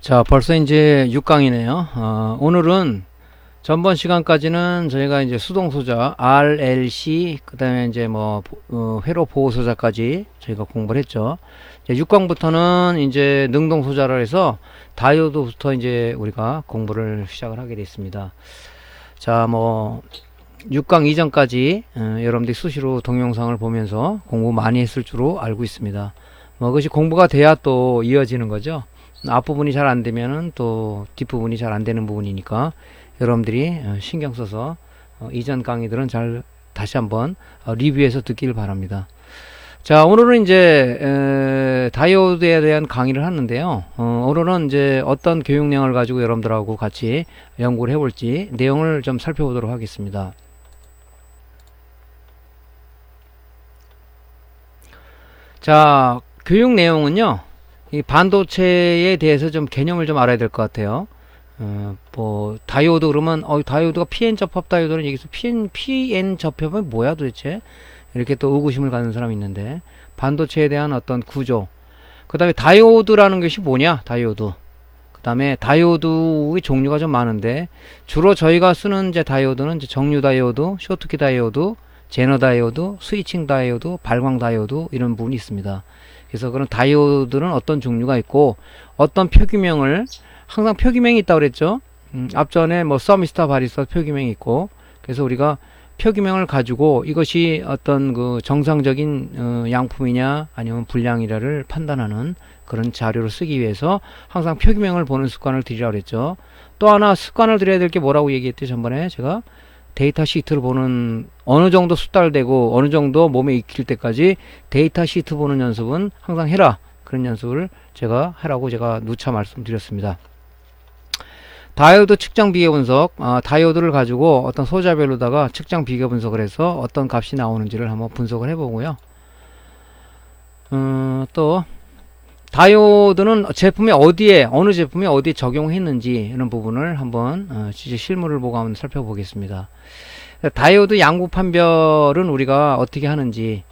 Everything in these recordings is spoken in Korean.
자, 벌써 이제 6강이네요. 오늘은 전번 시간까지는 저희가 이제 수동소자, RLC, 그 다음에 이제 회로 보호소자까지 저희가 공부를 했죠. 6강부터는 이제 능동소자를 해서 다이오드부터 이제 우리가 공부를 시작을 하게 됐습니다. 자, 6강 이전까지 여러분들이 수시로 동영상을 보면서 공부 많이 했을 줄로 알고 있습니다. 그것이 공부가 돼야 또 이어지는 거죠. 앞부분이 잘 안 되면은 또 뒷부분이 잘 안 되는 부분이니까 여러분들이 신경 써서 이전 강의들은 잘 다시 한번 리뷰해서 듣기를 바랍니다. 자, 오늘은 이제 다이오드에 대한 강의를 하는데요. 오늘은 이제 어떤 교육량을 가지고 여러분들하고 같이 연구를 해볼지 내용을 좀 살펴보도록 하겠습니다. 자, 교육 내용은요, 이 반도체에 대해서 좀 개념을 좀 알아야 될 것 같아요. 다이오드 그러면, 다이오드가 PN 접합 다이오드는 여기서 PN 접합은 뭐야 도대체? 이렇게 또 의구심을 갖는 사람이 있는데, 반도체에 대한 어떤 구조. 그 다음에 다이오드라는 것이 뭐냐? 다이오드. 그 다음에 다이오드의 종류가 좀 많은데, 주로 저희가 쓰는 이제 다이오드는 이제 정류 다이오드, 쇼트키 다이오드, 제너 다이오드, 스위칭 다이오드, 발광 다이오드, 이런 부분이 있습니다. 그래서 그런 다이오드는 어떤 종류가 있고 어떤 표기명을 항상 표기명이 있다고 그랬죠. 앞전에 서미스터 바리스타 표기명이 있고, 그래서 우리가 표기명을 가지고 이것이 어떤 그 정상적인 양품이냐 아니면 불량이냐를 판단하는 그런 자료를 쓰기 위해서 항상 표기명을 보는 습관을 들이라고 그랬죠. 또 하나 습관을 들여야 될 게 뭐라고 얘기했죠, 전번에 제가? 데이터 시트를 보는, 어느 정도 숙달되고 어느 정도 몸에 익힐 때까지 데이터 시트 보는 연습은 항상 해라, 그런 연습을 제가 하라고 제가 누차 말씀드렸습니다. 다이오드 측정 비교 분석, 다이오드를 가지고 어떤 소자별로다가 측정 비교 분석을 해서 어떤 값이 나오는지를 한번 분석을 해보고요. 또 다이오드는 제품에 어느 제품에 어디에 적용했는지 이런 부분을 한번 실제 실물을 보고 한번 살펴보겠습니다. 다이오드 양구 판별은 우리가 어떻게 하는지,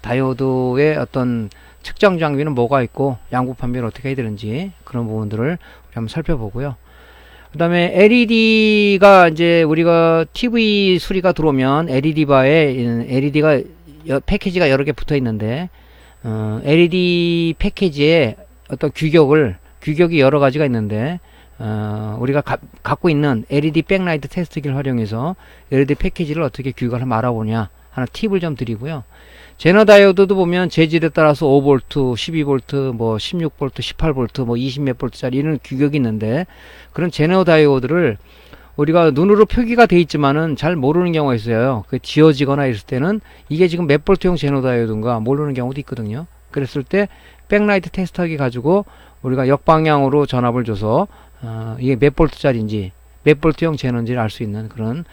다이오드의 어떤 측정 장비는 뭐가 있고 양구 판별을 어떻게 해야 되는지 그런 부분들을 우리 한번 살펴보고요. 그 다음에 LED가 이제 우리가 TV 수리가 들어오면 LED바에 LED가 패키지가 여러 개 붙어 있는데, LED 패키지에 어떤 규격이 여러 가지가 있는데, 우리가 갖고 있는 LED 백라이트 테스트기를 활용해서 LED 패키지를 어떻게 규격을 알아보냐 하는 팁을 좀 드리고요. 제너 다이오드도 보면 재질에 따라서 5V, 12V, 16V, 18V, 20몇 볼트짜리 이런 규격이 있는데, 그런 제너 다이오드를 우리가 눈으로 표기가 돼 있지만은 잘 모르는 경우가 있어요. 그 지워지거나 있을 때는 이게 지금 몇 볼트용 제너 다이오드인가 모르는 경우도 있거든요. 그랬을 때 백라이트 테스터기 가지고 우리가 역방향으로 전압을 줘서 이게 몇 볼트짜리인지 몇 볼트용 제너인지를 알 수 있는 그런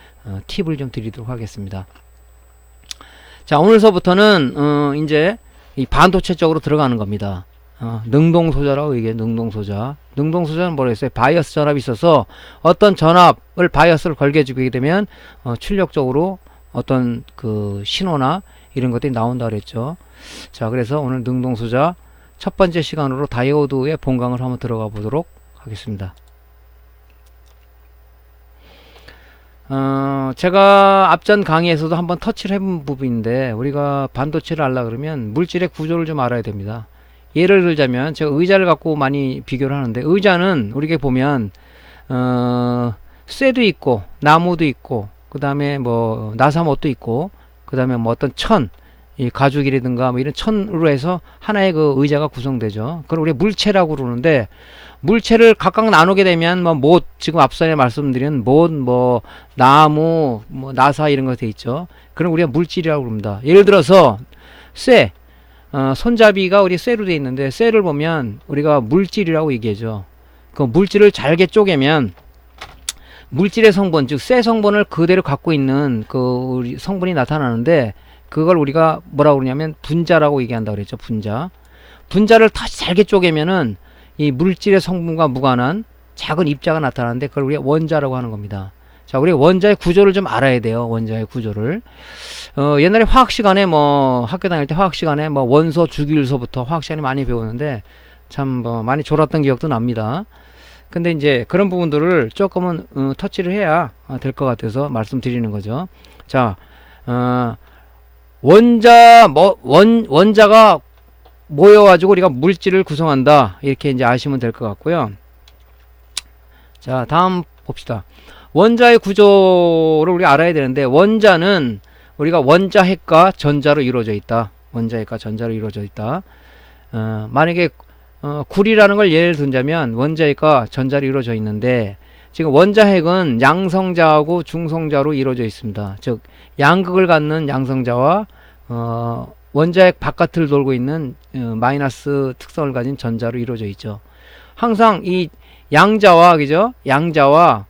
팁을 좀 드리도록 하겠습니다. 자, 오늘서부터는 이제 이 반도체 쪽으로 들어가는 겁니다. 능동소자라고 얘기해요. 능동소자는 뭐라 했어요? 바이어스 전압이 있어서 어떤 전압을 바이어스를 걸게 주게 되면 출력적으로 어떤 그 신호나 이런 것들이 나온다 그랬죠. 자, 그래서 오늘 능동소자 첫 번째 시간으로 다이오드의 본강을 한번 들어가 보도록 하겠습니다. 제가 앞전 강의에서도 한번 터치를 해본 부분인데, 우리가 반도체를 알라 그러면 물질의 구조를 좀 알아야 됩니다. 예를 들자면 제가 의자를 갖고 많이 비교를 하는데, 의자는 우리가 보면 쇠도 있고 나무도 있고 그 다음에 나사못도 있고 그 다음에 어떤 이 가죽이라든가 이런 천으로 해서 하나의 그 의자가 구성되죠. 그걸 우리가 물체라고 그러는데, 물체를 각각 나누게 되면 못, 지금 앞선에 말씀드린 못, 나무, 나사 이런 거 돼 있죠. 그럼 우리가 물질이라고 그럽니다. 예를 들어서 쇠, 손잡이가 우리 쇠로 돼 있는데, 쇠를 보면 우리가 물질이라고 얘기하죠. 그 물질을 잘게 쪼개면 물질의 성분, 즉 쇠 성분을 그대로 갖고 있는 그 우리 성분이 나타나는데, 그걸 우리가 뭐라고 그러냐면 분자라고 얘기한다고 그랬죠. 분자를 다시 잘게 쪼개면은 이 물질의 성분과 무관한 작은 입자가 나타나는데, 그걸 우리가 원자라고 하는 겁니다. 자, 우리가 원자의 구조를 좀 알아야 돼요. 원자의 구조를. 옛날에 화학 시간에 학교 다닐 때 화학 시간에 원소 주기율소부터 화학 시간에 많이 배우는데 참 많이 졸았던 기억도 납니다. 근데 이제 그런 부분들을 조금은 터치를 해야 될 것 같아서 말씀드리는 거죠. 자, 원자가 모여가지고 우리가 물질을 구성한다. 이렇게 이제 아시면 될 것 같고요. 자, 다음 봅시다. 원자의 구조를 우리가 알아야 되는데, 원자는 우리가 원자핵과 전자로 이루어져 있다. 원자핵과 전자로 이루어져 있다. 만약에 구리라는 걸 예를 든다면 원자핵과 전자로 이루어져 있는데, 지금 원자핵은 양성자하고 중성자로 이루어져 있습니다. 즉 양극을 갖는 양성자와 원자핵 바깥을 돌고 있는 마이너스 특성을 가진 전자로 이루어져 있죠. 항상 이 양자와 그죠? 양자와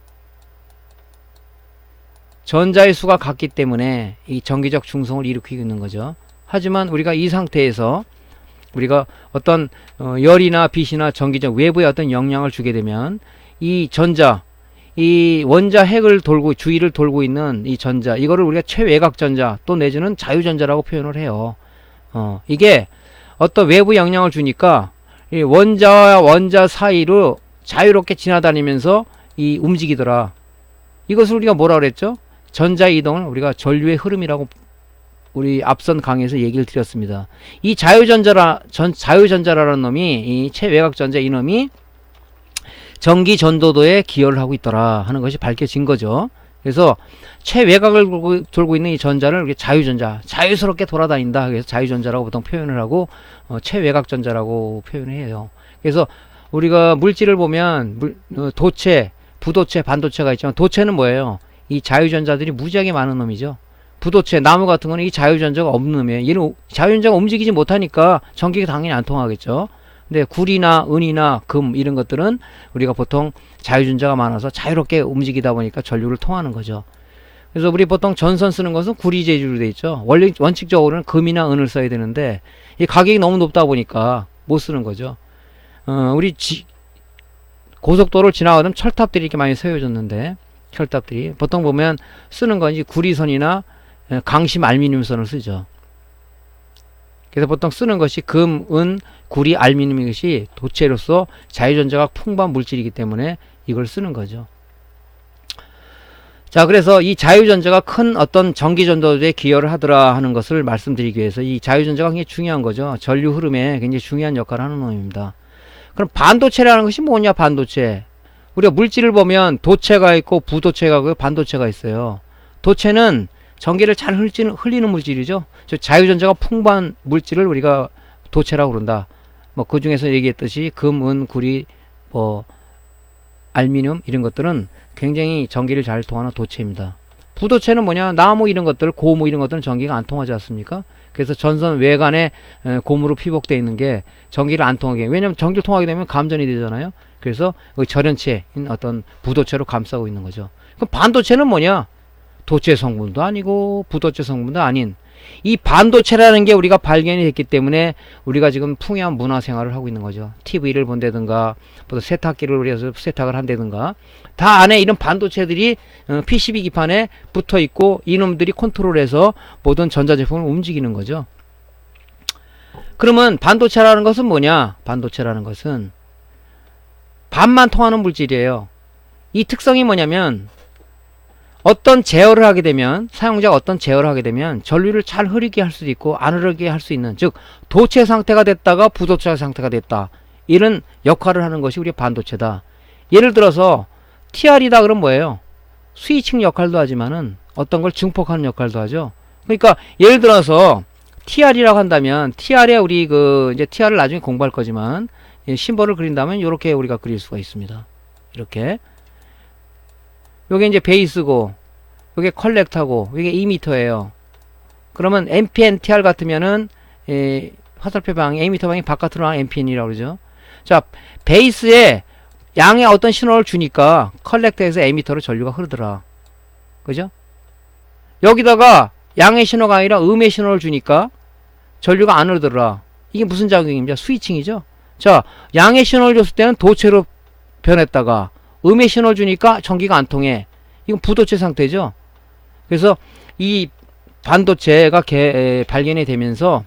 전자의 수가 같기 때문에 이 전기적 중성을 일으키고 있는 거죠. 하지만 우리가 이 상태에서 우리가 어떤 열이나 빛이나 전기적 외부의 어떤 영향을 주게 되면 이 전자, 이 원자 핵을 돌고 주위를 돌고 있는 이 전자, 이거를 우리가 최외곽 전자 또 내지는 자유전자라고 표현을 해요. 이게 어떤 외부 영향을 주니까 이 원자와 원자 사이로 자유롭게 지나다니면서 이 움직이더라. 이것을 우리가 뭐라 그랬죠? 전자 이동을 우리가 전류의 흐름이라고 우리 앞선 강의에서 얘기를 드렸습니다. 이 자유전자라는 놈이, 이 최외곽 전자 이놈이 전기 전도도에 기여를 하고 있더라 하는 것이 밝혀진 거죠. 그래서 최외곽을 돌고 있는 이 전자를 자유전자, 자유스럽게 돌아다닌다. 그래서 자유전자라고 보통 표현을 하고 최외곽 전자라고 표현을 해요. 그래서 우리가 물질을 보면 도체, 부도체, 반도체가 있지만 도체는 뭐예요? 이 자유전자들이 무지하게 많은 놈이죠. 부도체, 나무 같은 거는 이 자유전자가 없는 놈이에요. 얘는 자유전자가 움직이지 못하니까 전기가 당연히 안 통하겠죠. 근데 구리나 은이나 금 이런 것들은 우리가 보통 자유전자가 많아서 자유롭게 움직이다 보니까 전류를 통하는 거죠. 그래서 우리 보통 전선 쓰는 것은 구리 재질로 되어 있죠. 원래 원칙적으로는 금이나 은을 써야 되는데 이 가격이 너무 높다 보니까 못 쓰는 거죠. 우리 고속도로를 지나가면 철탑들이 이렇게 많이 세워졌는데, 철탑들이 보통 보면 쓰는 건 이제 구리선이나 강심 알루미늄선을 쓰죠. 그래서 보통 쓰는 것이 금, 은, 구리, 알루미늄 이것이 도체로서 자유전자가 풍부한 물질이기 때문에 이걸 쓰는 거죠. 자, 그래서 이 자유전자가 큰 어떤 전기전도에 기여를 하더라 하는 것을 말씀드리기 위해서 이 자유전자가 굉장히 중요한 거죠. 전류 흐름에 굉장히 중요한 역할을 하는 놈입니다. 그럼 반도체라는 것이 뭐냐, 반도체. 우리가 물질을 보면 도체가 있고 부도체가 있고 반도체가 있어요. 도체는 전기를 잘 흘리는 물질이죠. 자유전자가 풍부한 물질을 우리가 도체라고 그런다. 뭐 그 중에서 얘기했듯이 금, 은, 구리, 알루미늄 이런 것들은 굉장히 전기를 잘 통하는 도체입니다. 부도체는 뭐냐? 나무 이런 것들, 고무 이런 것들은 전기가 안 통하지 않습니까? 그래서 전선 외관에 고무로 피복되어 있는 게 전기를 안 통하게. 왜냐면 전기를 통하게 되면 감전이 되잖아요. 그래서 절연체인 어떤 부도체로 감싸고 있는 거죠. 그럼 반도체는 뭐냐? 도체 성분도 아니고 부도체 성분도 아닌 이 반도체라는 게 우리가 발견이 됐기 때문에 우리가 지금 풍요한 문화생활을 하고 있는 거죠. TV를 본다든가 세탁기를 우리가 세탁을 한다든가 다 안에 이런 반도체들이 PCB 기판에 붙어 있고 이놈들이 컨트롤해서 모든 전자제품을 움직이는 거죠. 그러면 반도체라는 것은 뭐냐? 반도체라는 것은 반만 통하는 물질이에요. 이 특성이 뭐냐면 어떤 제어를 하게 되면, 사용자가 어떤 제어를 하게 되면 전류를 잘 흐르게 할 수도 있고 안 흐르게 할 수 있는, 즉 도체 상태가 됐다가 부도체 상태가 됐다, 이런 역할을 하는 것이 우리 반도체다. 예를 들어서 TR이다 그러면 뭐예요? 스위칭 역할도 하지만은 어떤 걸 증폭하는 역할도 하죠. 그러니까 예를 들어서 TR이라고 한다면 TR에 우리 이제 TR을 나중에 공부할 거지만 심벌을 그린다면 이렇게 우리가 그릴 수가 있습니다. 이렇게. 요게 이제 베이스고, 요게 컬렉터고, 요게 이미터예요. 그러면 NPN-TR 같으면은, 화살표 방향, 에미터 방향이 바깥으로 나가는 NPN이라고 그러죠. 자, 베이스에 양의 어떤 신호를 주니까 컬렉터에서 에미터로 전류가 흐르더라. 그죠? 여기다가 양의 신호가 아니라 음의 신호를 주니까 전류가 안 흐르더라. 이게 무슨 작용입니까? 스위칭이죠. 자, 양의 신호를 줬을 때는 도체로 변했다가 음의 신호를 주니까 전기가 안 통해. 이건 부도체 상태죠. 그래서 이 반도체가 발견이 되면서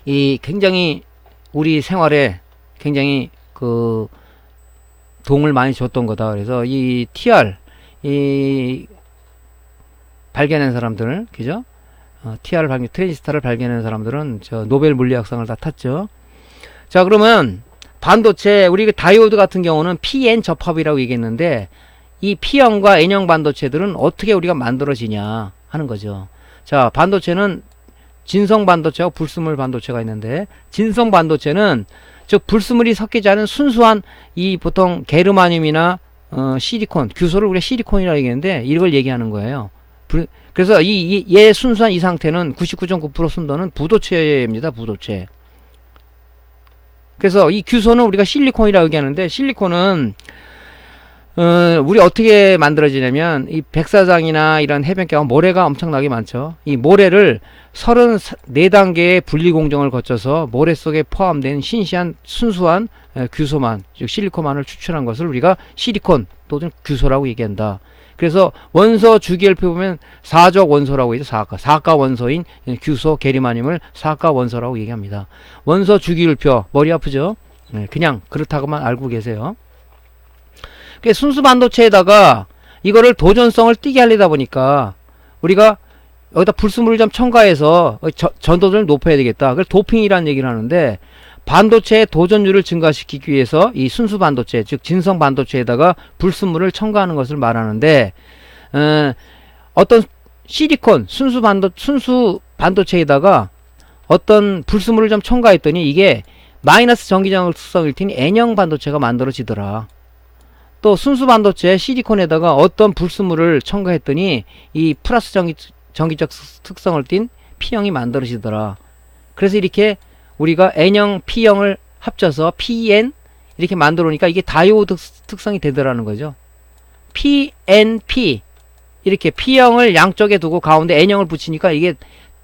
이 굉장히 우리 생활에 굉장히 도움을 많이 줬던 거다. 그래서 이 TR 이 발견한 사람들, 그죠? 트랜지스터를 발견한 사람들은 저 노벨 물리학상을 다 탔죠. 자, 그러면 반도체, 우리 다이오드 같은 경우는 PN 접합이라고 얘기했는데, 이 P형과 N형 반도체들은 어떻게 우리가 만들어지냐 하는 거죠. 자, 반도체는 진성 반도체와 불순물 반도체가 있는데, 진성 반도체는 즉 불순물이 섞이지 않은 순수한 이 보통 게르마늄이나 실리콘, 규소를 우리가 실리콘이라고 얘기하는데 이걸 얘기하는 거예요. 그래서 얘 순수한 이 상태는 99.9% 순도는 부도체입니다. 부도체. 그래서 이 규소는 우리가 실리콘이라고 얘기하는데, 실리콘은 우리 어떻게 만들어지냐면, 이 백사장이나 이런 해변가가 모래가 엄청나게 많죠. 이 모래를 34단계의 분리 공정을 거쳐서 모래 속에 포함된 신시한 순수한 규소만, 즉 실리콘만을 추출한 것을 우리가 실리콘 또는 규소라고 얘기한다. 그래서 원소 주기율표 보면 사적 원소라고 해서 사가 원소인 규소 게르마늄을 사가 원소라고 얘기합니다. 원소 주기율표 머리 아프죠? 네, 그냥 그렇다고만 알고 계세요. 순수 반도체에다가 이거를 도전성을 띄게 하려다 보니까 우리가 여기다 불순물을 좀 첨가해서 전도를 높여야 되겠다. 그걸 도핑이라는 얘기를 하는데, 반도체의 도전율을 증가시키기 위해서 이 순수 반도체, 즉 진성 반도체에다가 불순물을 첨가하는 것을 말하는데, 어떤 실리콘 순수 반도체에다가 어떤 불순물을 좀 첨가했더니 이게 마이너스 전기장을 특성을 띤 N형 반도체가 만들어지더라. 또 순수 반도체 실리콘에다가 어떤 불순물을 첨가했더니 이 플러스 전기적 특성을 띤 P형이 만들어지더라. 그래서 이렇게 우리가 N형, P형을 합쳐서 PN 이렇게 만들어 놓으니까 이게 다이오드 특성이 되더라는 거죠. PNP 이렇게 P형을 양쪽에 두고 가운데 N형을 붙이니까 이게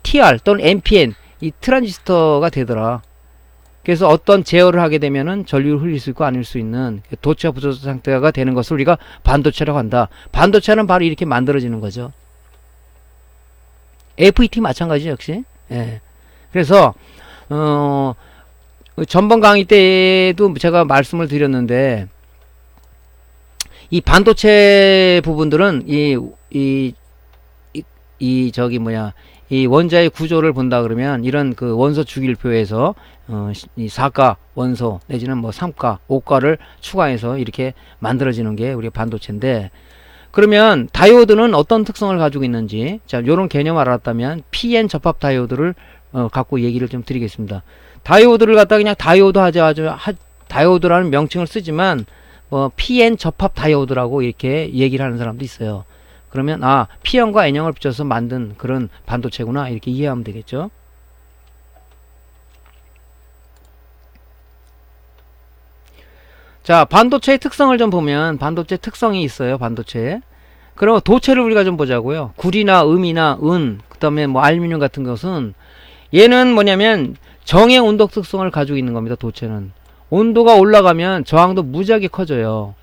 TR 또는 NPN 이 트랜지스터가 되더라. 그래서 어떤 제어를 하게 되면은 전류를 흘릴 수 있고 아닐 수 있는 도체와 부도체 상태가 되는 것을 우리가 반도체라고 한다. 반도체는 바로 이렇게 만들어지는 거죠. FET 마찬가지죠, 역시. 예. 그래서 전번 강의 때도 제가 말씀을 드렸는데, 이 반도체 부분들은 이 원자의 구조를 본다 그러면 이런 그 원소 주기율표에서 이 4가 원소 내지는 뭐 3가, 5가를 추가해서 이렇게 만들어지는 게 우리 반도체인데, 그러면 다이오드는 어떤 특성을 가지고 있는지, 자, 요런 개념 알았다면 PN 접합 다이오드를 갖고 얘기를 좀 드리겠습니다. 다이오드를 갖다 그냥 다이오드 다이오드라는 명칭을 쓰지만 PN 접합 다이오드라고 이렇게 얘기를 하는 사람도 있어요. 그러면 P형과 N형을 붙여서 만든 그런 반도체구나 이렇게 이해하면 되겠죠. 자, 반도체의 특성을 좀 보면 반도체 특성이 있어요. 반도체. 그럼 도체를 우리가 좀 보자고요. 구리나 음이나 은, 그 다음에 뭐 알루미늄 같은 것은 얘는 뭐냐면 정의 온도 특성을 가지고 있는 겁니다. 도체는 온도가 올라가면 저항도 무지하게 커져요.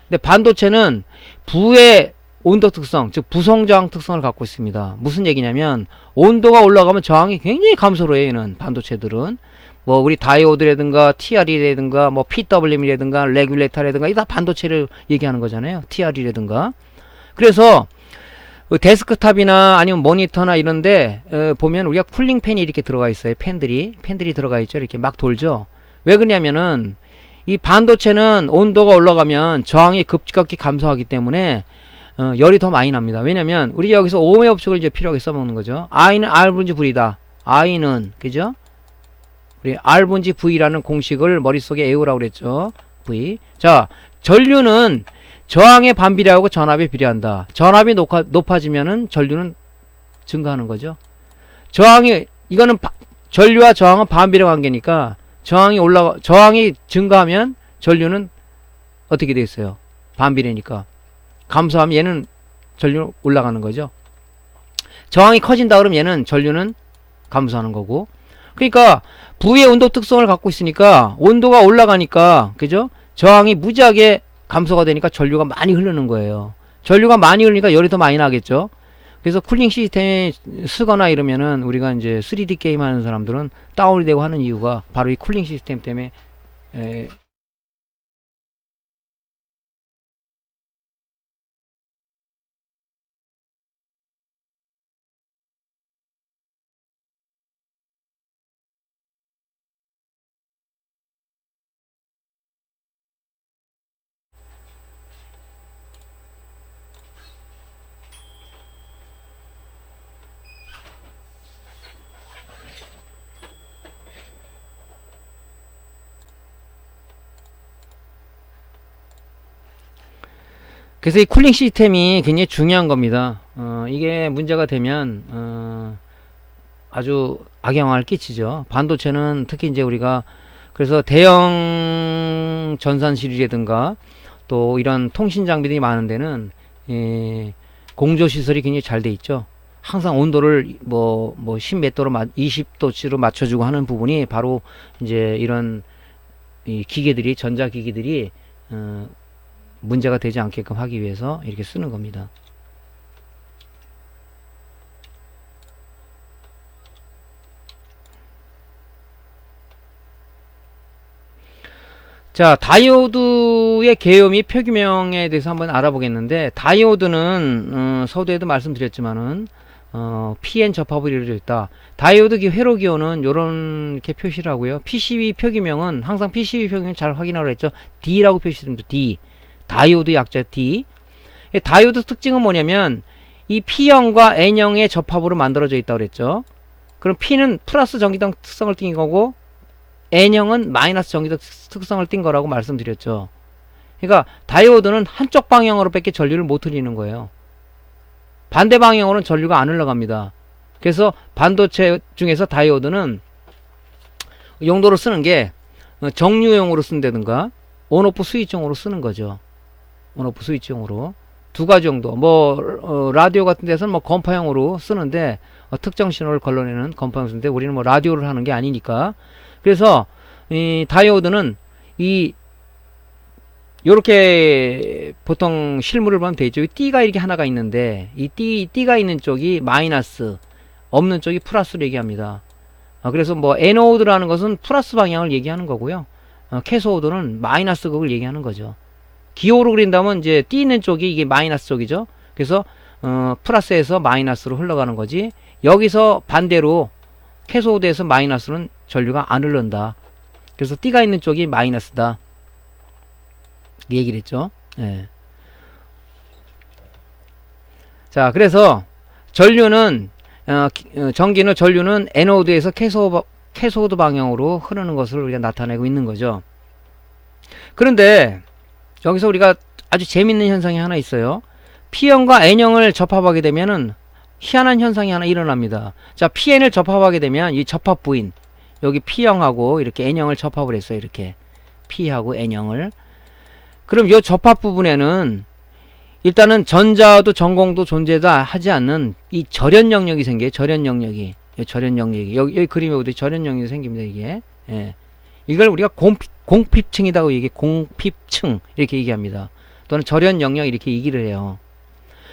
근데 반도체는 부의 온도 특성, 즉 부성저항 특성을 갖고 있습니다. 무슨 얘기냐면 온도가 올라가면 저항이 굉장히 감소를 해요. 얘는 반도체들은 뭐 우리 다이오드라든가 TR이라든가 뭐 PWM이라든가 레귤레이터라든가 이 다 반도체를 얘기하는 거잖아요. TR이라든가. 그래서 데스크탑이나 아니면 모니터나 이런데 보면 우리가 쿨링 팬이 이렇게 들어가 있어요. 팬들이 들어가 있죠. 이렇게 막 돌죠. 왜 그러냐면은 이 반도체는 온도가 올라가면 저항이 급격히 감소하기 때문에 열이 더 많이 납니다. 왜냐면 우리 여기서 오음의 법칙을 이제 필요하게 써먹는 거죠. I는 R분지 V다. I는 그죠? 우리 R분지 V라는 공식을 머릿속에 외우라고 그랬죠. V. 자, 전류는 저항의 반비례하고 전압에 비례한다. 전압이 높아지면은 전류는 증가하는 거죠. 이거는 전류와 저항은 반비례 관계니까 저항이 증가하면 전류는 어떻게 되겠어요? 반비례니까. 감소하면 얘는 전류 올라가는 거죠. 저항이 커진다 그러면 얘는 전류는 감소하는 거고. 그러니까 부의 온도 특성을 갖고 있으니까 온도가 올라가니까 그죠? 저항이 무지하게 감소가 되니까 전류가 많이 흐르는 거예요. 전류가 많이 흐르니까 열이 더 많이 나겠죠. 그래서 쿨링 시스템에 쓰거나 이러면은 우리가 이제 3D 게임 하는 사람들은 다운이 되고 하는 이유가 바로 이 쿨링 시스템 때문에 그래서 이 쿨링 시스템이 굉장히 중요한 겁니다. 이게 문제가 되면 아주 악영향을 끼치죠. 반도체는 특히 이제 우리가 그래서 대형 전산실이라든가 또 이런 통신 장비들이 많은 데는 공조 시설이 굉장히 잘 돼 있죠. 항상 온도를 뭐 10 몇 도로 20도치로 맞춰주고 하는 부분이 바로 이제 이런 이 기계들이 전자기기들이 문제가 되지 않게끔 하기 위해서 이렇게 쓰는 겁니다. 자, 다이오드의 개요 및 표기명에 대해서 한번 알아보겠는데, 다이오드는 서두에도 말씀드렸지만은 PN 접합으로 이루어져 있다. 다이오드 회로 기호는 요런 이렇게 표시를 하고요. PCB 표기명은 항상 PCB 표기명 잘 확인하라고 했죠. D라고 표시됩니다. D. 다이오드 약자 D. 다이오드 특징은 뭐냐면 이 P형과 N형의 접합으로 만들어져 있다고 그랬죠. 그럼 P는 플러스 전기등 특성을 띈 거고 N형은 마이너스 전기등 특성을 띈 거라고 말씀드렸죠. 그러니까 다이오드는 한쪽 방향으로 밖에 전류를 못 흘리는 거예요. 반대 방향으로는 전류가 안 흘러갑니다. 그래서 반도체 중에서 다이오드는 용도로 쓰는 게 정류용으로 쓴다든가 온오프 스위치용으로 쓰는 거죠. 온오프 스위치용으로 두 가지 정도. 라디오 같은 데서는 건파용으로 쓰는데 특정 신호를 걸러내는 건파용 쓰는데 우리는 라디오를 하는 게 아니니까. 그래서 이 다이오드는 요렇게 보통 실물을 보면 되죠. 띠가 이렇게 하나가 있는데 이 띠가 있는 쪽이 마이너스, 없는 쪽이 플러스를 얘기합니다. 그래서 에노드라는 것은 플러스 방향을 얘기하는 거고요. 캐소드는 마이너스 극을 얘기하는 거죠. 기호로 그린다면 이제 띠 있는 쪽이 이게 마이너스 쪽이죠. 그래서 플러스에서 마이너스로 흘러가는 거지. 여기서 반대로 캐소드에서 마이너스는 전류가 안 흐른다. 그래서 띠가 있는 쪽이 마이너스다. 얘기를 했죠. 예. 자, 그래서 전류는 전류는 에노드에서 캐소드 방향으로 흐르는 것을 우리가 나타내고 있는 거죠. 그런데 여기서 우리가 아주 재밌는 현상이 하나 있어요. P형과 N형을 접합하게 되면은 희한한 현상이 하나 일어납니다. 자, PN을 접합하게 되면 이 접합 부인 여기 P형하고 이렇게 N형을 접합을 했어요. 이렇게 P하고 N형을. 그럼 이 접합 부분에는 일단은 전자도 전공도 존재하지 않는 이 절연 영역이 생겨요. 절연 영역이. 여기 그림에 보듯이 절연 영역이 생깁니다. 이게. 예. 이걸 우리가 공핍층이라고 공핍층 이렇게 얘기합니다. 또는 절연 영역 이렇게 얘기를 해요.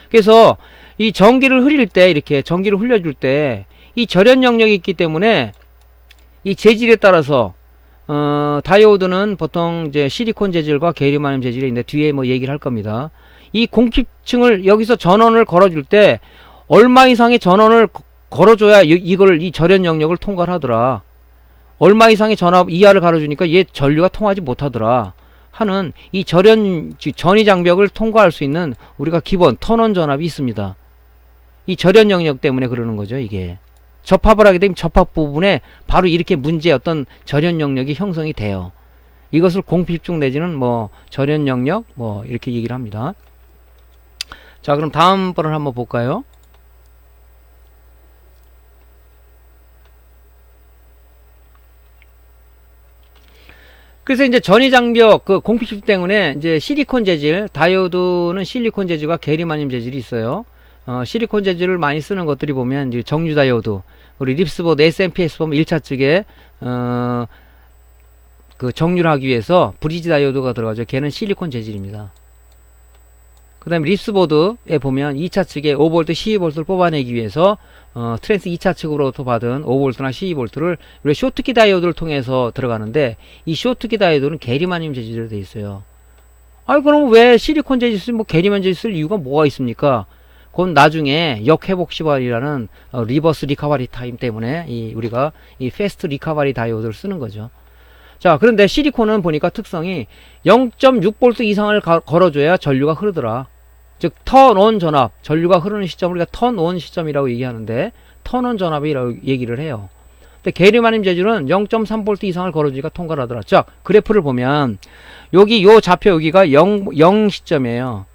그래서 이 전기를 흘릴 때 이렇게 전기를 흘려줄 때 이 절연 영역이 있기 때문에 이 재질에 따라서 다이오드는 보통 이제 실리콘 재질과 게리마늄 재질이 있는데 뒤에 얘기를 할 겁니다. 이 공핍층을 여기서 전원을 걸어줄 때 얼마 이상의 전원을 걸어줘야 이 절연 영역을 통과를 하더라. 얼마 이상의 전압 이하를 가려주니까 얘 전류가 통하지 못하더라 하는 이 전위 장벽을 통과할 수 있는 우리가 기본 턴온 전압이 있습니다. 이 절연 영역 때문에 그러는 거죠. 이게 접합을 하게 되면 접합 부분에 바로 이렇게 문제의 어떤 절연 영역이 형성이 돼요. 이것을 공핍층 내지는 절연 영역 이렇게 얘기를 합니다. 자, 그럼 다음 번을 한번 볼까요? 그래서 이제 전위장벽 공핍층 때문에 이제 실리콘 재질, 다이오드는 실리콘 재질과 게리마늄 재질이 있어요. 실리콘 재질을 많이 쓰는 것들이 보면 이제 정류 다이오드, 우리 립스보드 SMPS 보면 1차 측에 정류를 하기 위해서 브리지 다이오드가 들어가죠. 걔는 실리콘 재질입니다. 그 다음에 립스보드에 보면 2차 측에 5V, 12V를 뽑아내기 위해서 트랜스 2차 측으로부터 받은 5V나 12V를 우리 쇼트키 다이오드를 통해서 들어가는데 이 쇼트키 다이오드는 게리마늄 재질로 되어 있어요. 그럼 왜 실리콘 재질 쓸 게리마늄 재질 쓸 이유가 뭐가 있습니까? 그건 나중에 역회복 시발이라는 리버스 리커버리 타임 때문에 우리가 이 패스트 리커버리 다이오드를 쓰는 거죠. 자, 그런데 실리콘은 보니까 특성이 0.6V 이상을 걸어줘야 전류가 흐르더라. 즉 턴온 전압, 전류가 흐르는 시점을 우리가 턴온 시점이라고 얘기하는데 턴온 전압이라고 얘기를 해요. 근데 게리마늄 재질은 0.3V 이상을 걸어주니까 통과를 하더라. 자, 그래프를 보면 여기 요 좌표 여기가 0 시점이에요.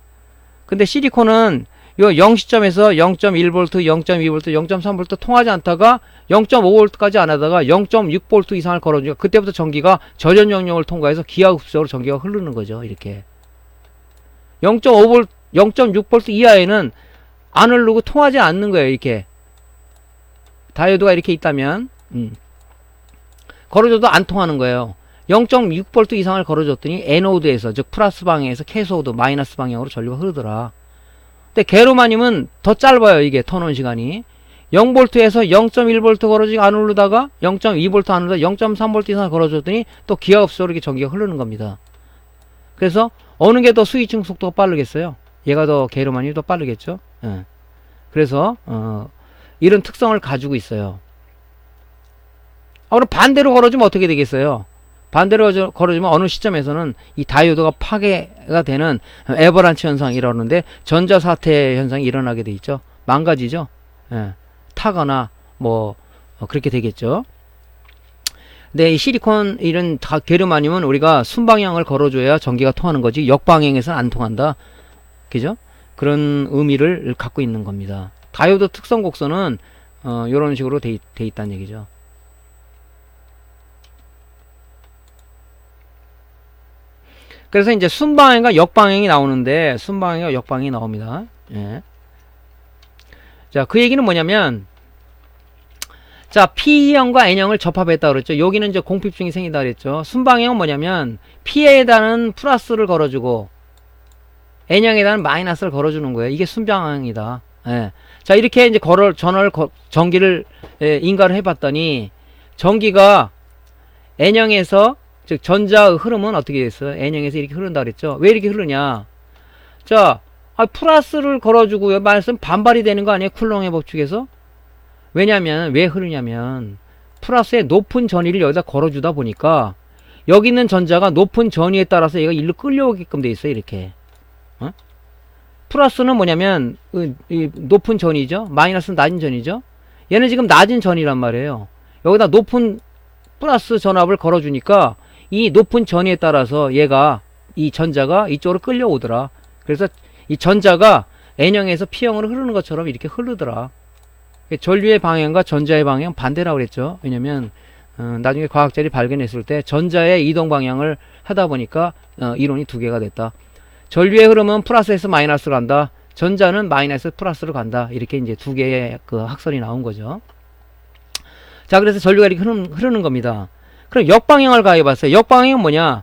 근데 실리콘은 요 0 시점에서 0.1V, 0.2V, 0.3V 통하지 않다가 0.5V까지 안 하다가 0.6V 이상을 걸어주니까 그때부터 전기가 저전 영역을 통과해서 기하급수적으로 전기가 흐르는 거죠. 이렇게 0.5V, 0.6V 이하에는 안 흐르고 통하지 않는 거예요. 이렇게 다이오드가 이렇게 있다면 걸어줘도 안 통하는 거예요. 0.6V 이상을 걸어줬더니 에노드에서, 즉 플러스 방향에서 캐소드 마이너스 방향으로 전류가 흐르더라. 근데 게르마늄은 더 짧아요. 이게 턴온 시간이 0V에서 0.1V 걸어지고 안 흐르다가 0.2V 안 흐르다가 0.3V 이상 걸어줬더니 또 기하급수로 이렇게 전기가 흐르는 겁니다. 그래서 어느 게 더 스위칭 속도가 빠르겠어요? 얘가 더 게르마늄이 더 빠르겠죠? 예. 그래서 이런 특성을 가지고 있어요. 그럼 반대로 걸어주면 어떻게 되겠어요? 반대로 걸어주면 어느 시점에서는 이 다이오드가 파괴가 되는 에버란치 현상이 일어나는데 전자사태 현상이 일어나게 돼 있죠. 망가지죠. 예. 타거나 뭐 그렇게 되겠죠. 근데 이 실리콘 이런 게르마늄은 우리가 순방향을 걸어줘야 전기가 통하는 거지 역방향에서는 안 통한다. 그죠? 그런 의미를 갖고 있는 겁니다. 다이오드 특성 곡선은 이런 식으로 돼 있다는 얘기죠. 그래서 이제 순방향과 역방향이 나오는데 순방향과 역방향이 나옵니다. 예. 자, 그 얘기는 뭐냐면 자, P형과 N형을 접합했다 그랬죠. 여기는 이제 공핍중이 생긴다 그랬죠. 순방향은 뭐냐면 P에다는 플러스를 걸어주고 N형에다는 마이너스를 걸어주는 거예요. 이게 순방향이다. 예. 자, 이렇게 이제 전기를 인가를 해봤더니 전기가 N형에서 즉 전자의 흐름은 어떻게 됐어요? N형에서 이렇게 흐른다 그랬죠. 왜 이렇게 흐르냐? 자, 플러스를 걸어주고 마이너스는 반발이 되는 거 아니에요? 쿨롱의 법칙에서? 왜냐면 왜 흐르냐면 플러스의 높은 전위를 여기다 걸어주다 보니까 여기 있는 전자가 높은 전위에 따라서 얘가 일로 끌려오게끔 돼 있어요. 이렇게. 플러스는 뭐냐면 이 높은 전위죠. 마이너스는 낮은 전위죠. 얘는 지금 낮은 전위란 말이에요. 여기다 높은 플러스 전압을 걸어주니까 이 높은 전위에 따라서 얘가 이 전자가 이쪽으로 끌려오더라. 그래서 이 전자가 N형에서 P형으로 흐르는 것처럼 이렇게 흐르더라. 전류의 방향과 전자의 방향 반대라고 그랬죠. 왜냐면 나중에 과학자들이 발견했을 때 전자의 이동 방향을 하다 보니까 이론이 두 개가 됐다. 전류의 흐름은 플러스에서 마이너스로 간다. 전자는 마이너스에서 플러스로 간다. 이렇게 이제 두 개의 그 학설이 나온 거죠. 자, 그래서 전류가 이렇게 흐르는 겁니다. 그럼 역방향을 가해봤어요. 역방향은 뭐냐?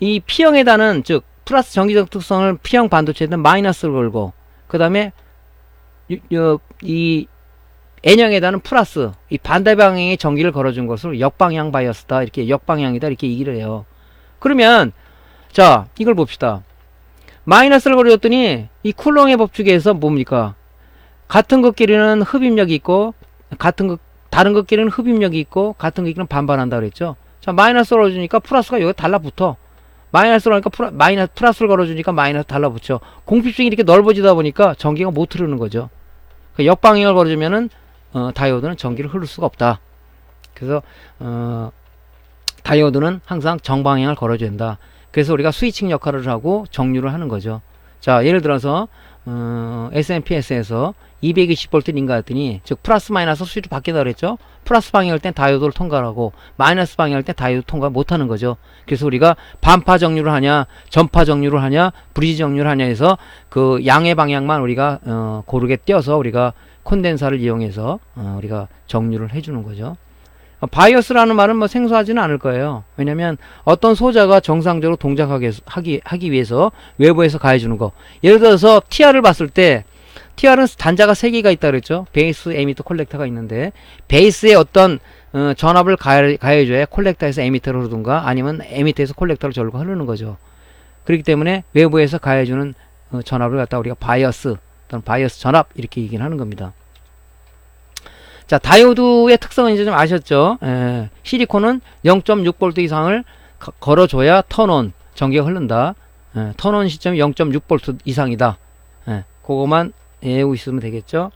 이 P형에다는 즉 플러스 전기적 특성을 P형 반도체에다 마이너스를 걸고 그 다음에 이 N형에다는 플러스 이 반대 방향의 전기를 걸어준 것을 역방향 바이어스다. 이렇게 역방향이다. 이렇게 얘기를 해요. 그러면 자, 이걸 봅시다. 마이너스를 걸어줬더니 이 쿨롱의 법칙에서 뭡니까? 같은 것끼리는 흡입력이 있고 다른 것끼리는 흡입력이 있고 같은 것끼리는 반발한다 그랬죠. 자, 마이너스를 걸어주니까 플러스가 여기 달라붙어. 마이너스를 하니까 플러스를 걸어주니까 마이너스 달라붙죠. 공핍중이 이렇게 넓어지다 보니까 전기가 못 흐르는 거죠. 그러니까 역방향을 걸어주면은 다이오드는 전기를 흐를 수가 없다. 그래서 다이오드는 항상 정방향을 걸어줘야 된다. 그래서 우리가 스위칭 역할을 하고 정류를 하는 거죠. 자, 예를 들어서 SMPS에서 220V 인가했더니 즉 플러스 마이너스 수위로 바뀌다 그랬죠. 플러스 방향일 땐 다이오드를 통과하고 마이너스 방향일 땐 다이오드 통과 못하는 거죠. 그래서 우리가 반파 정류를 하냐 전파 정류를 하냐 브리지 정류를 하냐 해서 그 양의 방향만 우리가 고르게 띄어서 우리가 콘덴사를 이용해서 우리가 정류를 해주는 거죠. 바이어스라는 말은 뭐 생소하지는 않을 거예요. 왜냐면 어떤 소자가 정상적으로 동작하기 위해서 외부에서 가해주는 거. 예를 들어서 TR을 봤을 때 TR은 단자가 3개가 있다 그랬죠. 베이스, 에미터, 콜렉터가 있는데 베이스에 어떤 전압을 가해줘야 콜렉터에서 에미터로 흐르든가 아니면 에미터에서 콜렉터로 전류가 흐르는 거죠. 그렇기 때문에 외부에서 가해주는 전압을 갖다 우리가 바이어스 또는 바이어스 전압 이렇게 얘기를 하는 겁니다. 자, 다이오드의 특성은 이제 좀 아셨죠? 실리콘은 0.6V 이상을 걸어줘야 턴온, 전기가 흐른다. 턴온 시점이 0.6V 이상이다. 그거만 외우고 있으면 되겠죠?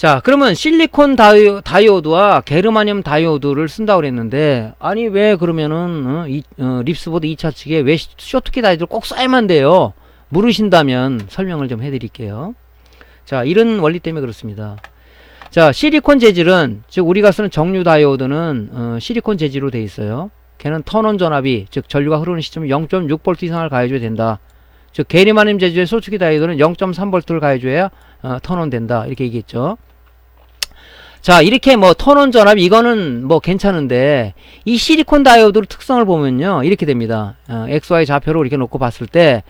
자, 그러면 실리콘 다이오드와 게르마늄 다이오드를 쓴다고 그랬는데, 아니, 왜 그러면은, 립스보드 2차 측에 왜 쇼트키 다이오드를 꼭 써야만 돼요? 물으신다면 설명을 좀 해드릴게요. 자, 이런 원리 때문에 그렇습니다. 자, 실리콘 재질은, 즉, 우리가 쓰는 정류 다이오드는, 실리콘 재질로 돼 있어요. 걔는 턴온 전압이, 즉, 전류가 흐르는 시점 0.6V 이상을 가해줘야 된다. 즉, 게르마늄 재질의 쇼트키 다이오드는 0.3V를 가해줘야, 턴온 된다. 이렇게 얘기했죠. 자, 이렇게 뭐 턴온 전압 이거는 뭐 괜찮은데 이 실리콘 다이오드 특성을 보면요 이렇게 됩니다. XY 좌표로 이렇게 놓고 봤을 때,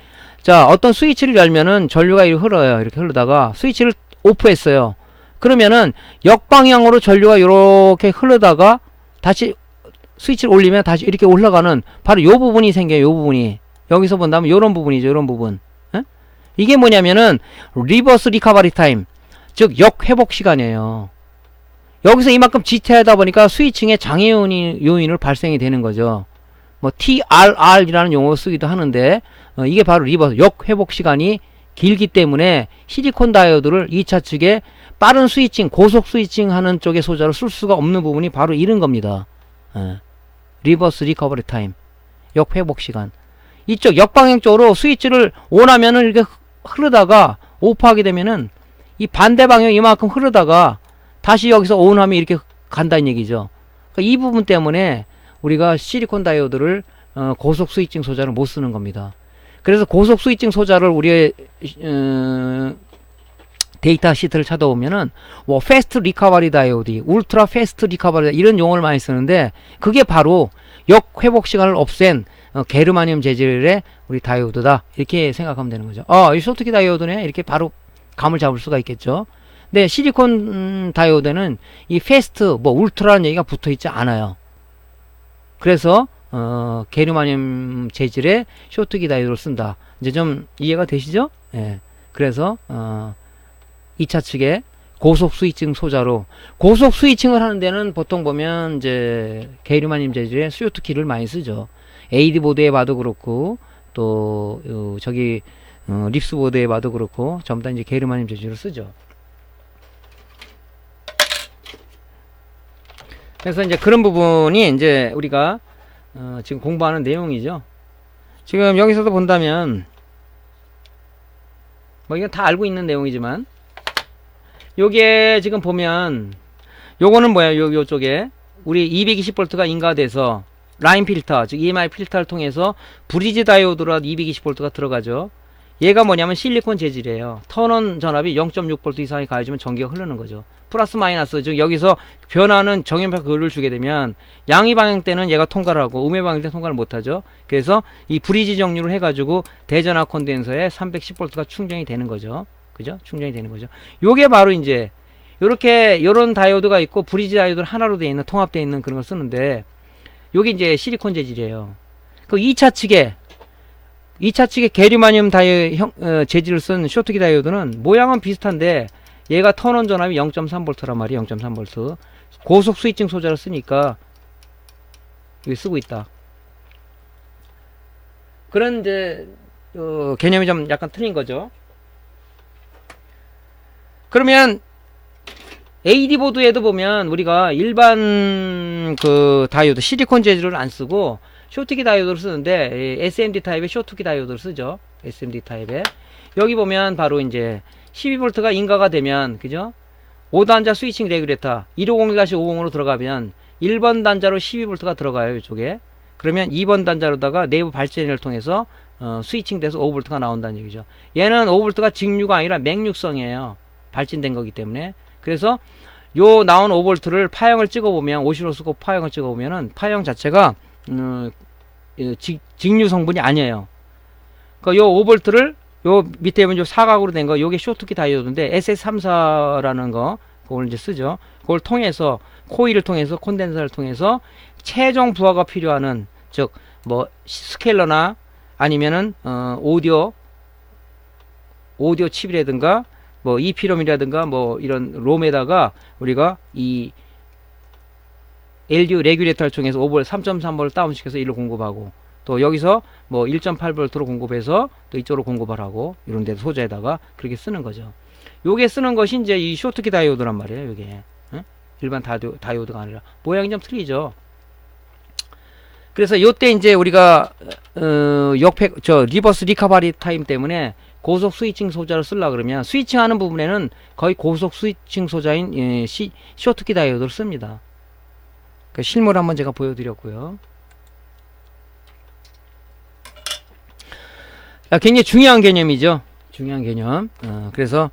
자, 어떤 스위치를 열면은 전류가 이렇게 흘러요. 이렇게 흐르다가 스위치를 오프했어요. 그러면은 역방향으로 전류가 이렇게 흐르다가 다시 스위치를 올리면 다시 이렇게 올라가는 바로 요 부분이 생겨요. 요 부분이 여기서 본다면 요런 부분이죠. 요런 부분. 이게 뭐냐면은 리버스 리커버리 타임, 즉 역회복 시간이에요. 여기서 이만큼 지체하다 보니까 스위칭에 장애 요인을 발생이 되는 거죠. 뭐 TRR이라는 용어를 쓰기도 하는데, 이게 바로 리버스 역회복 시간이 길기 때문에 실리콘 다이오드를 2차 측에 빠른 스위칭, 고속 스위칭 하는 쪽의 소자로 쓸 수가 없는 부분이 바로 이런 겁니다. 리버스 리커버리 타임, 역회복 시간. 이쪽 역방향 쪽으로 스위치를 온하면은 이렇게 흐르다가 오프하게 되면은 이 반대 방향 이만큼 흐르다가 다시 여기서 온하면 이렇게 간다는 얘기죠. 그러니까 이 부분 때문에 우리가 실리콘 다이오드를 고속 스위칭 소자를 못 쓰는 겁니다. 그래서 고속 스위칭 소자를 우리의 데이터 시트를 찾아보면은 뭐 패스트 리커버리 다이오드, 울트라 패스트 리커버리 이런 용어를 많이 쓰는데, 그게 바로 역회복 시간을 없앤 게르마늄 재질의 우리 다이오드다, 이렇게 생각하면 되는 거죠. 이 쇼트키 다이오드네, 이렇게 바로 감을 잡을 수가 있겠죠. 근데 실리콘 다이오드는 이 패스트, 뭐 울트라는 얘기가 붙어 있지 않아요. 그래서 게르마늄 재질의 쇼트키 다이오드를 쓴다. 이제 좀 이해가 되시죠? 예. 그래서 2차 측에 고속 스위칭 소자로, 고속 스위칭을 하는 데는 보통 보면 이제 게르마늄 재질의 쇼트키를 많이 쓰죠. AD 보드에 봐도 그렇고, 또 저기 립스 보드에 봐도 그렇고 전부 다 이제 게르마늄 재질을 쓰죠. 그래서 이제 그런 부분이 이제 우리가 지금 공부하는 내용이죠. 지금 여기서도 본다면 뭐 이건 다 알고 있는 내용이지만, 요게 지금 보면 요거는 뭐예요? 요쪽에 우리 220V가 인가돼서 라인 필터, 즉 EMI 필터를 통해서 브리지 다이오드로 220V가 들어가죠. 얘가 뭐냐면 실리콘 재질이에요. 턴온 전압이 0.6V 이상이 가해지면 전기가 흐르는 거죠. 플러스 마이너스, 즉 여기서 변하는 정연파 그을을 주게 되면 양의 방향 때는 얘가 통과를 하고 음의 방향 때 통과를 못하죠. 그래서 이 브리지 정류를 해가지고 대전압 콘덴서에 310V가 충전이 되는 거죠. 그죠? 충전이 되는 거죠. 요게 바로 이제 요렇게 요런 다이오드가 있고 브리지 다이오드를 하나로 되어 있는, 통합되어 있는 그런 걸 쓰는데, 요게 이제 실리콘 재질이에요. 그 2차 측에 게르마늄 재질을 쓴 쇼트키 다이오드는 모양은 비슷한데 얘가 턴온 전압이 0.3V란 말이에요. 0.3V. 고속 스위칭 소자를 쓰니까 여기 쓰고 있다. 그런 이제 개념이 좀 약간 틀린 거죠. 그러면 AD 보드에도 보면 우리가 일반 그 다이오드 실리콘 재질을 안 쓰고 쇼트키 다이오드를 쓰는데, SMD 타입의 쇼트키 다이오드를 쓰죠. SMD 타입에. 여기 보면 바로 이제 12V가 인가가 되면, 그죠? 5단자 스위칭 레귤레이터 150-50으로 들어가면 1번 단자로 12V가 들어가요. 이쪽에. 그러면 2번 단자로다가 내부 발전을 통해서 스위칭 돼서 5V가 나온다는 얘기죠. 얘는 5V가 직류가 아니라 맹육성이에요. 발진된 거기 때문에. 그래서 요 나온 5V를 파형을 찍어보면, 오시로스코프 파형을 찍어보면은 파형 자체가 직류 성분이 아니에요. 그러니까 요 5V를 요 밑에 보면 요 사각으로 된 거, 요게 쇼트키 다이오드인데 SS34라는 거, 그걸 이제 쓰죠. 그걸 통해서 코일을 통해서 콘덴서를 통해서 최종 부하가 필요하는, 즉 뭐 스케일러나 아니면은 오디오 칩이라든가 뭐 EP롬이라든가 뭐 이런 롬에다가 우리가 이 LDO 레귤레이터를 통해서 5V 3.3V 다운시켜서 1로 공급하고, 또 여기서 뭐 1.8V로 공급해서 또 이쪽으로 공급을 하고, 이런 데 소재에다가 그렇게 쓰는 거죠. 요게 쓰는 것이 이제 이 쇼트키 다이오드란 말이에요. 요게 일반 다이오드가 아니라 모양이 좀 틀리죠. 그래서 요때 이제 우리가 리버스 리커버리 타임 때문에 고속 스위칭 소자를 쓰려 그러면 스위칭하는 부분에는 거의 고속 스위칭 소자인 쇼트키 다이오드를 씁니다. 그 실물 한번 제가 보여드렸고요. 굉장히 중요한 개념이죠. 중요한 개념. 그래서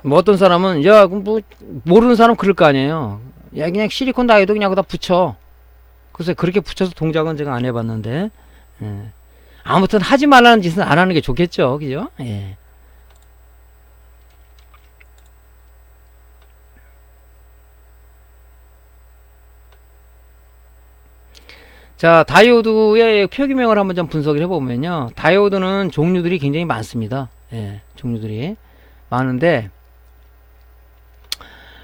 뭐 어떤 사람은 뭐 모르는 사람 그럴 거 아니에요. 야 그냥 실리콘 다이오드 그냥 거기다 붙여. 그래서 그렇게 붙여서 동작은 제가 안 해봤는데, 아무튼 하지 말라는 짓은 안 하는 게 좋겠죠, 그죠? 예. 자, 다이오드의 표기명을 한번 좀 분석을 해보면요, 다이오드는 종류들이 굉장히 많습니다. 예, 종류들이 많은데,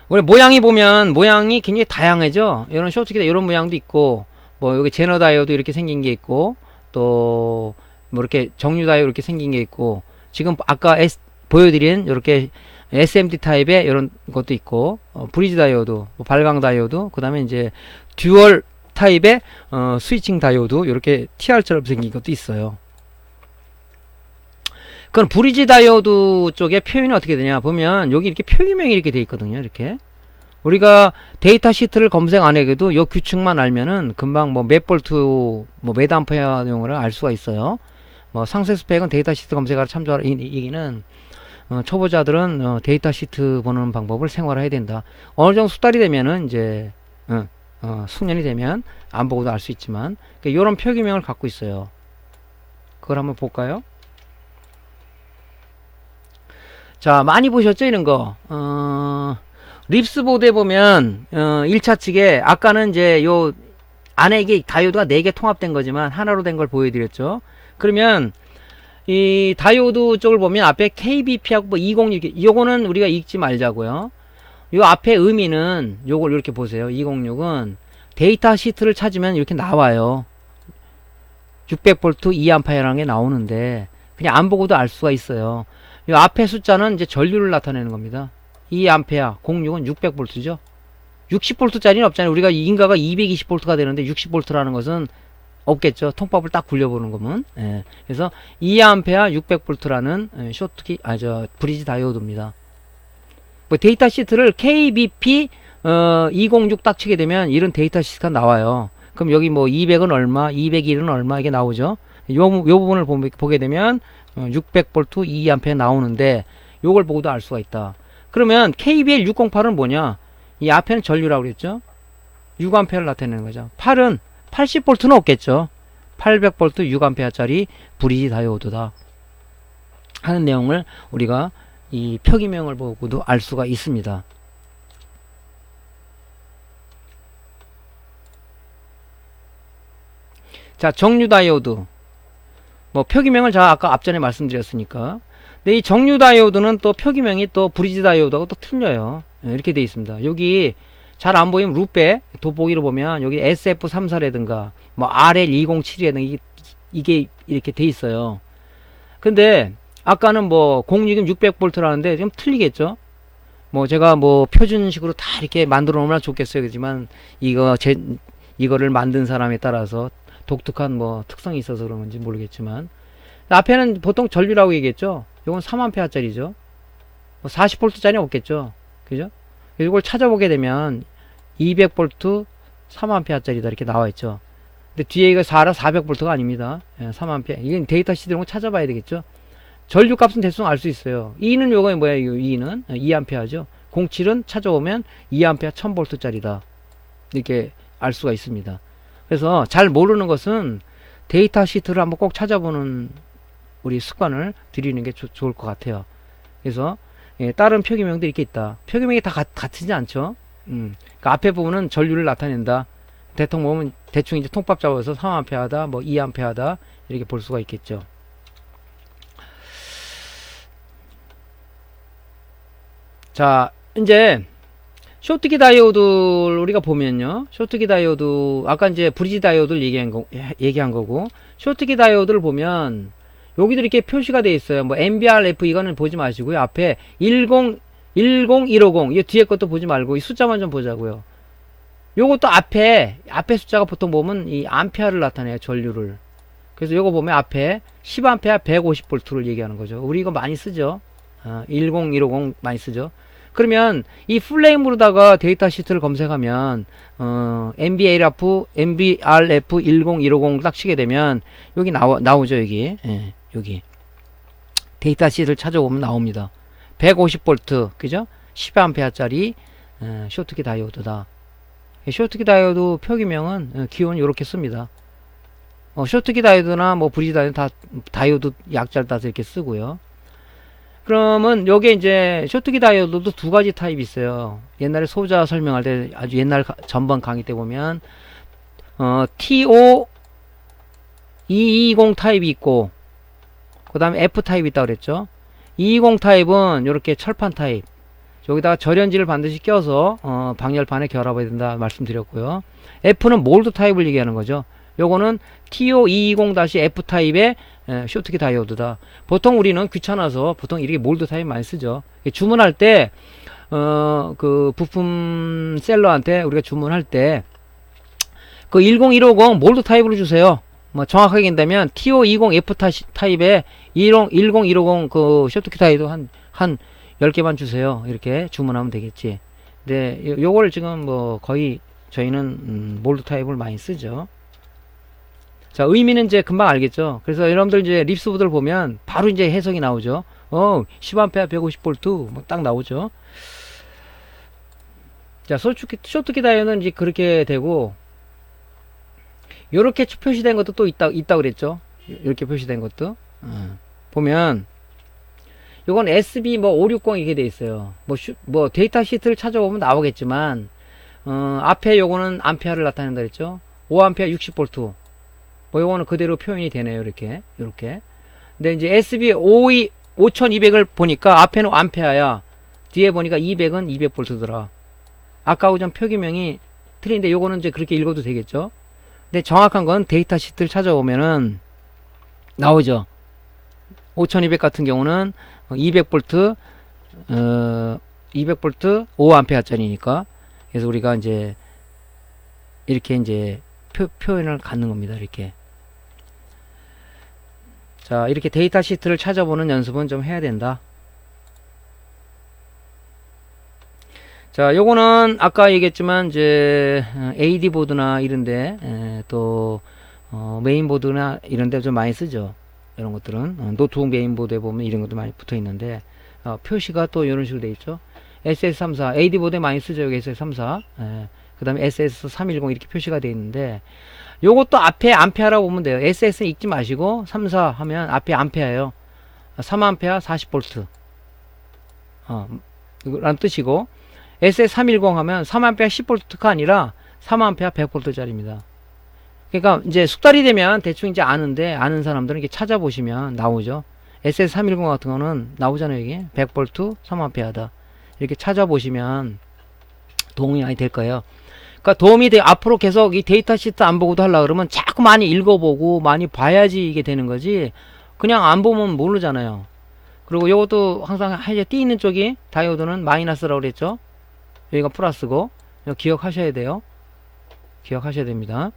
원래 모양이 보면 모양이 굉장히 다양하죠. 이런 쇼트키 이런 모양도 있고, 뭐 여기 제너 다이오드 이렇게 생긴 게 있고, 또 뭐 이렇게 정류 다이오드 이렇게 생긴 게 있고, 지금 아까 보여드린 이렇게 SMD 타입의 이런 것도 있고, 브리지 다이오드, 뭐 발광 다이오드, 그 다음에 이제 듀얼 타입의 스위칭 다이오드 이렇게 TR처럼 생긴 것도 있어요. 그건 브리지 다이오드 쪽에 표현이 어떻게 되냐 보면 여기 이렇게 표기명이 이렇게 돼 있거든요. 이렇게 우리가 데이터 시트를 검색 안 해도 요 규칙만 알면은 금방 뭐 몇 볼트 뭐 몇 암페어 내용을 알 수가 있어요. 뭐 상세 스펙은 데이터 시트 검색하러 참조하라 얘기는 초보자들은 데이터 시트 보는 방법을 생활해야 된다. 어느 정도 숙달이 되면은 이제 숙련이 되면 안 보고도 알 수 있지만 요런 표기명을 갖고 있어요. 그걸 한번 볼까요? 자, 많이 보셨죠? 이런 거. 립스보드에 보면, 1차 측에, 아까는 이제 요, 안에 이게 다이오드가 4개 통합된 거지만, 하나로 된 걸 보여드렸죠? 그러면, 이 다이오드 쪽을 보면, 앞에 KBP하고 뭐 206, 요거는 우리가 읽지 말자고요. 요 앞에 의미는, 요걸 이렇게 보세요. 206은, 데이터 시트를 찾으면 이렇게 나와요. 600V 2A라는 게 나오는데, 그냥 안 보고도 알 수가 있어요. 이 앞에 숫자는 이제 전류를 나타내는 겁니다. 2A, 06은 600V죠. 60V짜리는 없잖아요. 우리가 인가가 220V가 되는데 60V라는 것은 없겠죠. 통밥을 딱 굴려보는 거면. 예. 그래서 2A 600V라는 쇼트키, 브리지 다이오드입니다. 뭐 데이터 시트를 KBP 206 딱 치게 되면 이런 데이터 시트가 나와요. 그럼 여기 뭐 200은 얼마, 201은 얼마 이게 나오죠. 요 부분을 보게 되면 600V 2A 나오는데 요걸 보고도 알 수가 있다. 그러면 KBL 608은 뭐냐? 이 앞에는 전류라고 그랬죠? 6A를 나타내는 거죠. 8은 80V는 없겠죠. 800V 6A짜리 브리지 다이오드다 하는 내용을 우리가 이 표기명을 보고도 알 수가 있습니다. 자, 정류 다이오드. 뭐 표기명을 제가 아까 앞전에 말씀드렸으니까. 근데 이 정류 다이오드는 또 표기명이 또 브리지 다이오드하고 또 틀려요. 이렇게 돼 있습니다. 여기 잘 안 보이면 루페 돋보기로 보면 여기 SF34라든가 뭐 RL207이라든가 이게 이렇게 돼 있어요. 근데 아까는 뭐 06이면 600V라는데 좀 틀리겠죠? 뭐 제가 뭐 표준식으로 다 이렇게 만들어 놓으면 좋겠어요. 그렇지만 이거를 만든 사람에 따라서 독특한 뭐 특성이 있어서 그런 건지 모르겠지만 앞에는 보통 전류라고 얘기했죠. 이건 3A짜리죠. 뭐 40V짜리 없겠죠. 그죠? 이걸 찾아보게 되면 200V 3A짜리다 이렇게 나와 있죠. 근데 뒤에 이거 400V가 아닙니다. 3A. 이건 데이터 시트 이런 거 찾아봐야 되겠죠. 전류 값은 대충 알 수 있어요. 2는 요거 뭐예요? 2는 2A죠. 07은 찾아오면 2A 1000V짜리다. 이렇게 알 수가 있습니다. 그래서 잘 모르는 것은 데이터 시트를 한번 꼭 찾아보는 우리 습관을 들이는 게 좋을 것 같아요. 그래서 다른 표기명도 이렇게 있다. 표기명이 다 같지 않죠. 그러니까 앞에 부분은 전류를 나타낸다. 대통 보면 대충 이제 통밥 잡아서 3A다, 뭐 2A다 이렇게 볼 수가 있겠죠. 자, 이제 쇼트키 다이오드를 우리가 보면요. 쇼트키 다이오드, 아까 이제 브리지 다이오드를 얘기한 거고, 쇼트키 다이오드를 보면, 여기도 이렇게 표시가 되어 있어요. 뭐, MBRF 이거는 보지 마시고요. 앞에 10, 10150. 이 뒤에 것도 보지 말고 이 숫자만 좀 보자고요. 요것도 앞에 숫자가 보통 보면 이 암페어를 나타내요. 전류를. 그래서 요거 보면 앞에 10A 150V를 얘기하는 거죠. 우리 이거 많이 쓰죠. 10150 많이 쓰죠. 그러면 이 플레임으로다가 데이터 시트를 검색하면 MBRF 10150 딱 치게 되면 여기 나오죠. 여기. 예, 여기 데이터 시트를 찾아보면 나옵니다. 150V 그죠? 10A짜리 쇼트키 다이오드다. 쇼트키 다이오드 표기명은 기호는 이렇게 씁니다. 쇼트키 다이오드나 뭐 브리지 다이오드 다 다이오드 약자를 따서 이렇게 쓰고요. 그러면 요게 이제 쇼트키 다이오드도 두 가지 타입이 있어요. 옛날에 소자 설명할 때 아주 옛날 전번 강의 때 보면 TO220 타입이 있고 그 다음에 F 타입이 있다고 그랬죠. 220 타입은 이렇게 철판 타입, 여기다가 절연지를 반드시 껴서 방열판에 결합해야 된다 말씀드렸고요. F는 몰드 타입을 얘기하는 거죠. 요거는 TO220-F 타입의 쇼트키 다이오드다. 보통 우리는 귀찮아서 보통 이렇게 몰드 타입 많이 쓰죠. 주문할 때 그 부품 셀러한테 우리가 주문할 때 그 10150 몰드 타입으로 주세요. 뭐 정확하게 얘기한다면 TO20F 타입의 10150 그 쇼트키 다이오드 한 10개만 주세요. 이렇게 주문하면 되겠지. 근데 요걸 지금 뭐 거의 저희는 몰드 타입을 많이 쓰죠. 자, 의미는 이제 금방 알겠죠. 그래서 여러분들 이제 립스보드를 보면 바로 이제 해석이 나오죠. 10A 150V 뭐 딱 나오죠. 자, 쇼트키 다이오드는 이제 그렇게 되고, 요렇게 표시된 것도 또 있다 그랬죠. 이렇게 표시된 것도. 보면, 요건 SB 뭐 560 이게 돼 있어요. 뭐 데이터 시트를 찾아보면 나오겠지만, 앞에 요거는 암페어를 나타낸다 그랬죠. 5A 60V. 뭐 요거는 그대로 표현이 되네요. 이렇게. 근데 이제 SB 5200을 보니까 앞에는 암페어야. 뒤에 보니까 200은 200V더라. 아까하고 좀 표기명이 틀린데 요거는 이제 그렇게 읽어도 되겠죠. 근데 정확한 건 데이터 시트를 찾아보면은 나오죠. 5200 같은 경우는 200V 5A짜리니까. 그래서 우리가 이제 이렇게 이제 표현을 갖는 겁니다. 이렇게. 자, 이렇게 데이터 시트를 찾아보는 연습은 좀 해야 된다. 자, 요거는 아까 얘기했지만 이제 AD 보드나 이런데 또 메인보드나 이런데 좀 많이 쓰죠. 이런 것들은 노트북 메인보드에 보면 이런 것도 많이 붙어 있는데 표시가 또 이런 식으로 돼 있죠. SS34 AD 보드에 많이 쓰죠. 여기 SS34 그 다음에 SS310 이렇게 표시가 되어 있는데 요것도 앞에 암페어라고 보면 돼요. SS는 읽지 마시고 34 하면 앞에 암페어예요. 3A 40V 라는 뜻이고, SS310 하면 3A 10V가 아니라 3A 100V짜리입니다. 그러니까 이제 숙달이 되면 대충 이제 아는 사람들은 이렇게 찾아보시면 나오죠. SS310 같은 거는 나오잖아요. 여기 100V 3A다. 이렇게 찾아보시면 도움이 많이 될 거예요. 그러니까 도움이 돼. 앞으로 계속 이 데이터 시트 안 보고도 하려고 그러면 자꾸 많이 읽어보고 많이 봐야지 이게 되는 거지. 그냥 안 보면 모르잖아요. 그리고 이것도 항상 하얀 띠 있는 쪽이 다이오드는 마이너스라고 그랬죠. 여기가 플러스고, 이거 기억하셔야 돼요. 기억하셔야 됩니다.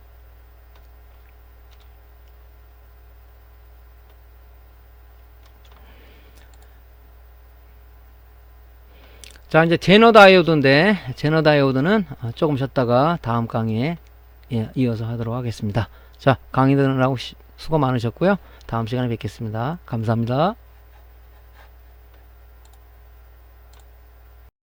자, 이제 제너 다이오드인데, 제너 다이오드는 조금 쉬었다가 다음 강의에 이어서 하도록 하겠습니다. 자, 강의 들으라고 수고 많으셨고요. 다음 시간에 뵙겠습니다. 감사합니다.